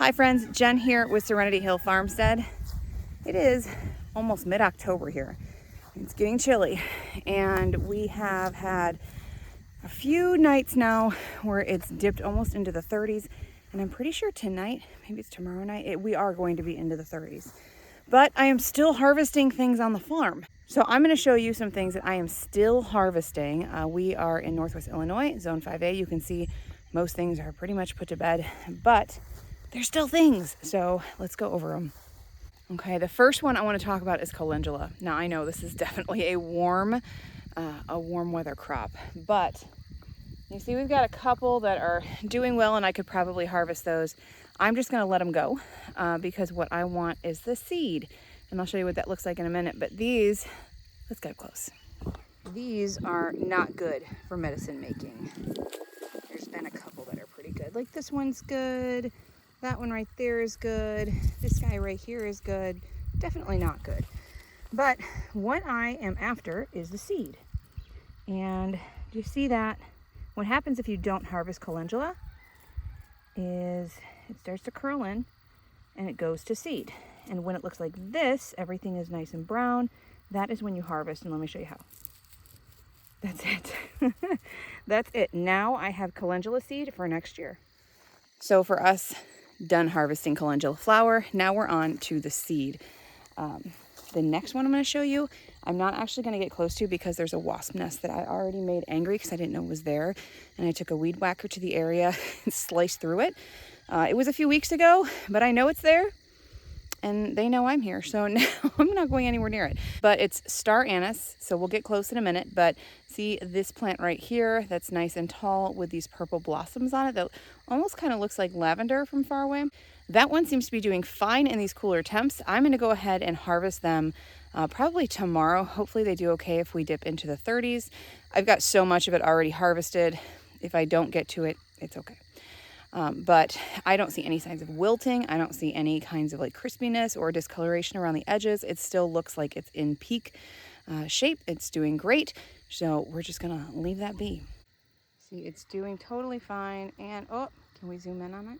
Hi friends, Jen here with Serenity Hill Farmstead. It is almost mid-October here. It's getting chilly and we have had a few nights now where it's dipped almost into the 30s, and I'm pretty sure tonight, maybe it's tomorrow night, we are going to be into the 30s. But I am still harvesting things on the farm. So I'm going to show you some things that I am still harvesting. We are in Northwest Illinois, Zone 5A. You can see most things are pretty much put to bed, but there's still things. So let's go over them. Okay, the first one I want to talk about is calendula. Now I know this is definitely a warm weather crop, but you see we've got a couple that are doing well and I could probably harvest those. I'm just going to let them go because what I want is the seed. And I'll show you what that looks like in a minute. But these, let's get up close. These are not good for medicine making. There's been a couple that are pretty good. Like this one's good. That one right there is good. This guy right here is good. Definitely not good. But what I am after is the seed. And do you see that? What happens if you don't harvest calendula is it starts to curl in and it goes to seed. And when it looks like this, everything is nice and brown. That is when you harvest, and let me show you how. That's it. That's it. Now I have calendula seed for next year. So for us, done harvesting calendula flower, now we're on to the seed. The next one I'm going to show you, I'm not actually going to get close to because there's a wasp nest that I already made angry because I didn't know it was there. And I took a weed whacker to the area and sliced through it. It was a few weeks ago, but I know it's there and they know I'm here. So now I'm not going anywhere near it. But it's star anise, so we'll get close in a minute. But see this plant right here that's nice and tall with these purple blossoms on it that almost kind of looks like lavender from far away. That one seems to be doing fine in these cooler temps. I'm going to go ahead and harvest them probably tomorrow. Hopefully they do okay if we dip into the 30s. I've got so much of it already harvested. If I don't get to it, it's okay. But I don't see any signs of wilting. I don't see any kinds of like crispiness or discoloration around the edges. It still looks like it's in peak shape. It's doing great. So we're just going to leave that be. See, it's doing totally fine. And oh, can we zoom in on it?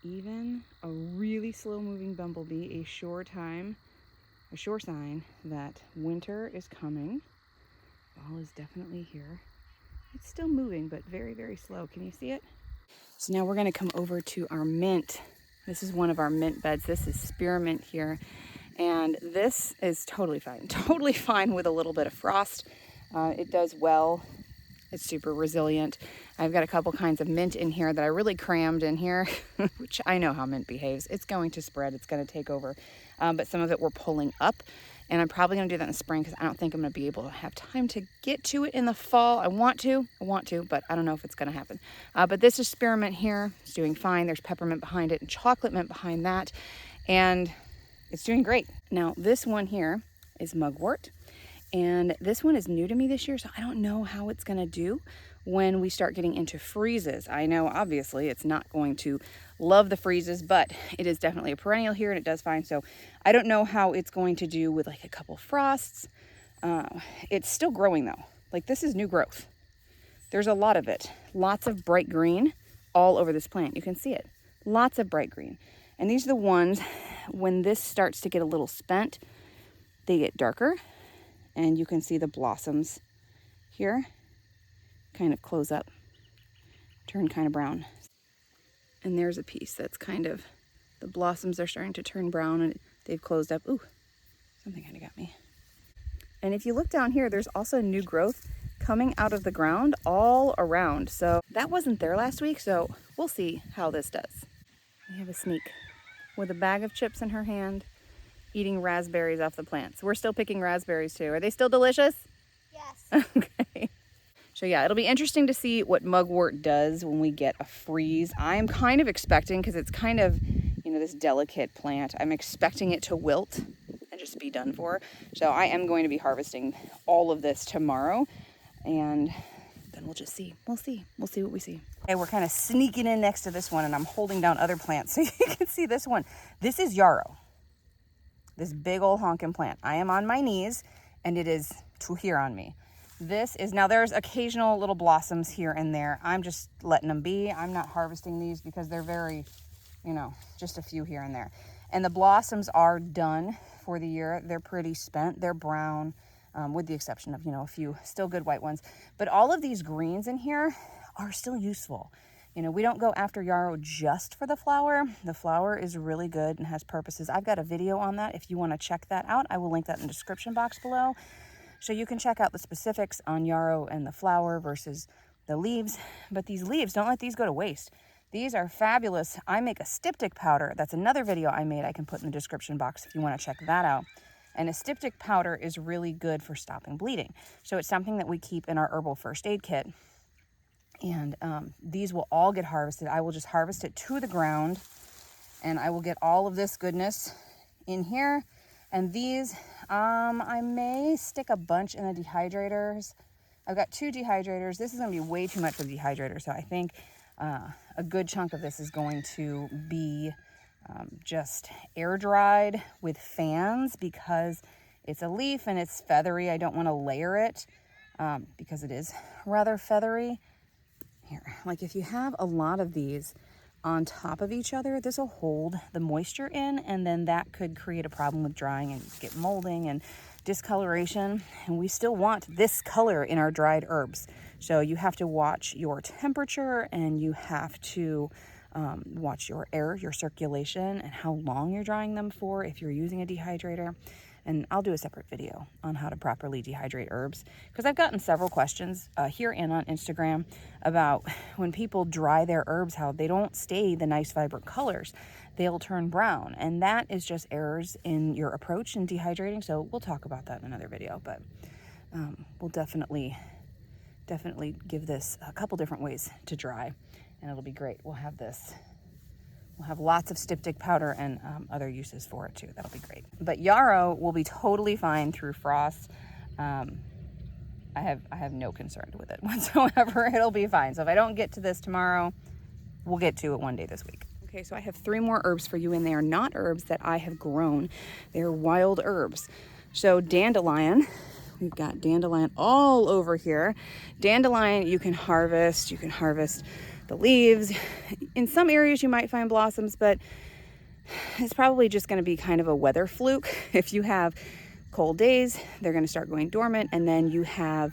Even a really slow moving bumblebee, a sure sign that winter is coming. Fall is definitely here. It's still moving, but very, very slow. Can you see it? So now we're going to come over to our mint. This is one of our mint beds. This is spearmint here. And this is totally fine with a little bit of frost. It does well. It's super resilient. I've got a couple kinds of mint in here that I really crammed in here, which I know how mint behaves. It's going to spread. It's going to take over. But some of it we're pulling up. And I'm probably going to do that in the spring because I don't think I'm going to be able to have time to get to it in the fall. I want to, but I don't know if it's going to happen. But this is spearmint here. It's doing fine. There's peppermint behind it and chocolate mint behind that. And it's doing great. Now, this one here is mugwort. And this one is new to me this year, so I don't know how it's going to do when we start getting into freezes. I know, obviously, it's not going to love the freezes, but it is definitely a perennial here, and it does fine. So I don't know how it's going to do with like a couple frosts. It's still growing, though. Like, this is new growth. There's a lot of it. Lots of bright green all over this plant. You can see it. Lots of bright green. And these are the ones, when this starts to get a little spent, they get darker. And you can see the blossoms here kind of close up, turn kind of brown. And there's a piece that's kind of, the blossoms are starting to turn brown and they've closed up. Ooh, something kind of got me. And if you look down here, there's also new growth coming out of the ground all around. So that wasn't there last week, so we'll see how this does. We have a sneak with a bag of chips in her hand, eating raspberries off the plants. We're still picking raspberries too. Are they still delicious? Yes. Okay. So yeah, it'll be interesting to see what mugwort does when we get a freeze. I'm kind of expecting, because it's kind of, this delicate plant, I'm expecting it to wilt and just be done for. So I am going to be harvesting all of this tomorrow, and then we'll just see. We'll see what we see. Okay, we're kind of sneaking in next to this one, and I'm holding down other plants so you can see this one. This is yarrow. This big old honkin' plant. I am on my knees and it is to here on me. This is, now there's occasional little blossoms here and there. I'm just letting them be. I'm not harvesting these because they're very you know, just a few here and there. And the blossoms are done for the year. They're pretty spent. They're brown, with the exception of, you know, a few still good white ones. But all of these greens in here are still useful. You know, we don't go after yarrow just for the flower. The flower is really good and has purposes. I've got a video on that. If you want to check that out, I will link that in the description box below. So you can check out the specifics on yarrow and the flower versus the leaves. But these leaves, don't let these go to waste. These are fabulous. I make a styptic powder. That's another video I made. I can put in the description box if you want to check that out. And a styptic powder is really good for stopping bleeding. So it's something that we keep in our herbal first aid kit. And these will all get harvested. I will just harvest it to the ground, and I will get all of this goodness in here. And these, I may stick a bunch in the dehydrators. I've got 2 dehydrators. This is going to be way too much for the dehydrator, so I think a good chunk of this is going to be just air dried with fans, because it's a leaf and it's feathery. I don't want to layer it because it is rather feathery. Here, like if you have a lot of these on top of each other, this will hold the moisture in, and then that could create a problem with drying and get molding and discoloration. And we still want this color in our dried herbs. So you have to watch your temperature, and you have to watch your air, your circulation, and how long you're drying them for if you're using a dehydrator. And I'll do a separate video on how to properly dehydrate herbs, because I've gotten several questions here and on Instagram about when people dry their herbs, how they don't stay the nice vibrant colors. They'll turn brown, and that is just errors in your approach in dehydrating. So we'll talk about that in another video, but we'll definitely give this a couple different ways to dry, and it'll be great. We'll have this. We'll have lots of styptic powder and other uses for it too. That'll be great. But yarrow will be totally fine through frost. I have no concern with it whatsoever. It'll be fine. So if I don't get to this tomorrow, we'll get to it one day this week. Okay, so I have 3 more herbs for you, and they are not herbs that I have grown. They're wild herbs. So dandelion. We've got dandelion all over here. Dandelion you can harvest. You can harvest the leaves. In some areas you might find blossoms, but it's probably just going to be kind of a weather fluke. If you have cold days, they're going to start going dormant, and then you have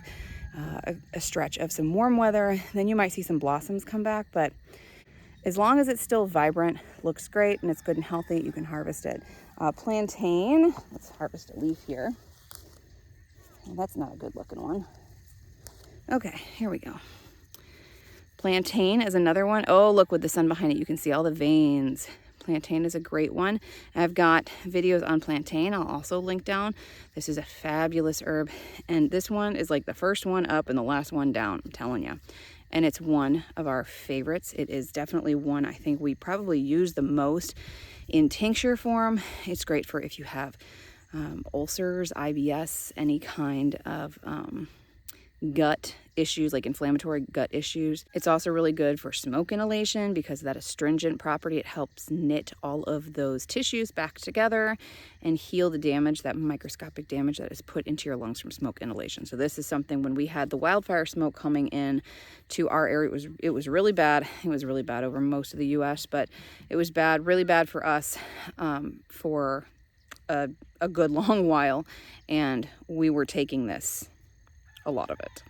a stretch of some warm weather, then you might see some blossoms come back. But as long as it's still vibrant, looks great, and it's good and healthy, you can harvest it. Plantain, let's harvest a leaf here. Well, that's not a good looking one. Okay, here we go. Plantain is another one. Oh, look, with the sun behind it, you can see all the veins. Plantain is a great one. I've got videos on plantain. I'll also link down. This is a fabulous herb. And this one is like the first one up and the last one down, I'm telling you. And it's one of our favorites. It is definitely one I think we probably use the most in tincture form. It's great for if you have ulcers, IBS, any kind of gut issues, like inflammatory gut issues. It's also really good for smoke inhalation because of that astringent property. It helps knit all of those tissues back together and heal the damage, that microscopic damage that is put into your lungs from smoke inhalation. So this is something, when we had the wildfire smoke coming in to our area, it was really bad. It was really bad over most of the US, but it was bad, really bad for us for a good long while, and we were taking this, a lot of it.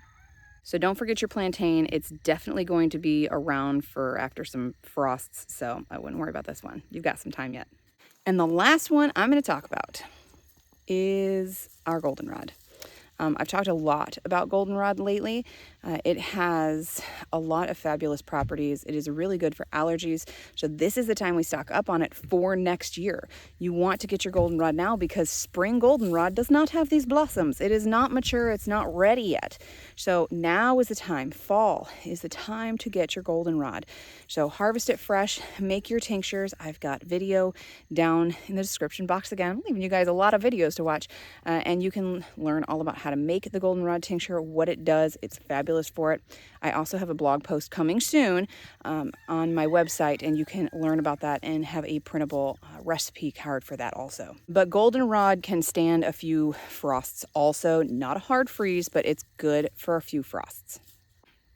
So don't forget your plantain. It's definitely going to be around for after some frosts, so I wouldn't worry about this one. You've got some time yet. And the last one I'm going to talk about is our goldenrod. I've talked a lot about goldenrod lately. It has a lot of fabulous properties. It is really good for allergies. So this is the time we stock up on it for next year. You want to get your goldenrod now because spring goldenrod does not have these blossoms. It is not mature. It's not ready yet. So now is the time. Fall is the time to get your goldenrod. So harvest it fresh, make your tinctures. I've got video down in the description box again. I'm leaving you guys a lot of videos to watch, and you can learn all about how to make the goldenrod tincture, what it does. It's fabulous for it. I also have a blog post coming soon on my website, and you can learn about that and have a printable recipe card for that also. But goldenrod can stand a few frosts also. Not a hard freeze, but it's good for a few frosts.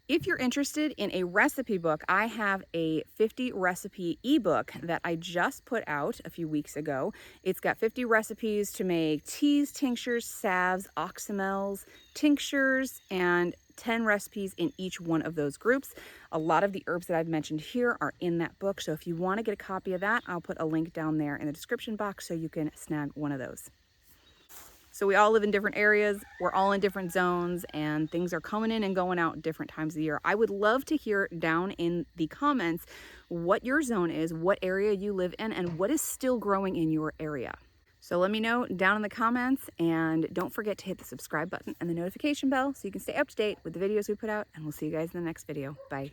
If you're interested in a recipe book, I have a 50 recipe ebook that I just put out a few weeks ago. It's got 50 recipes to make teas, tinctures, salves, oxymels, tinctures, and 10 recipes in each one of those groups. A lot of the herbs that I've mentioned here are in that book, so if you want to get a copy of that, I'll put a link down there in the description box so you can snag one of those. So we all live in different areas, we're all in different zones, and things are coming in and going out different times of the year. I would love to hear down in the comments what your zone is, what area you live in, and what is still growing in your area. So let me know down in the comments, and don't forget to hit the subscribe button and the notification bell so you can stay up to date with the videos we put out, and we'll see you guys in the next video. Bye.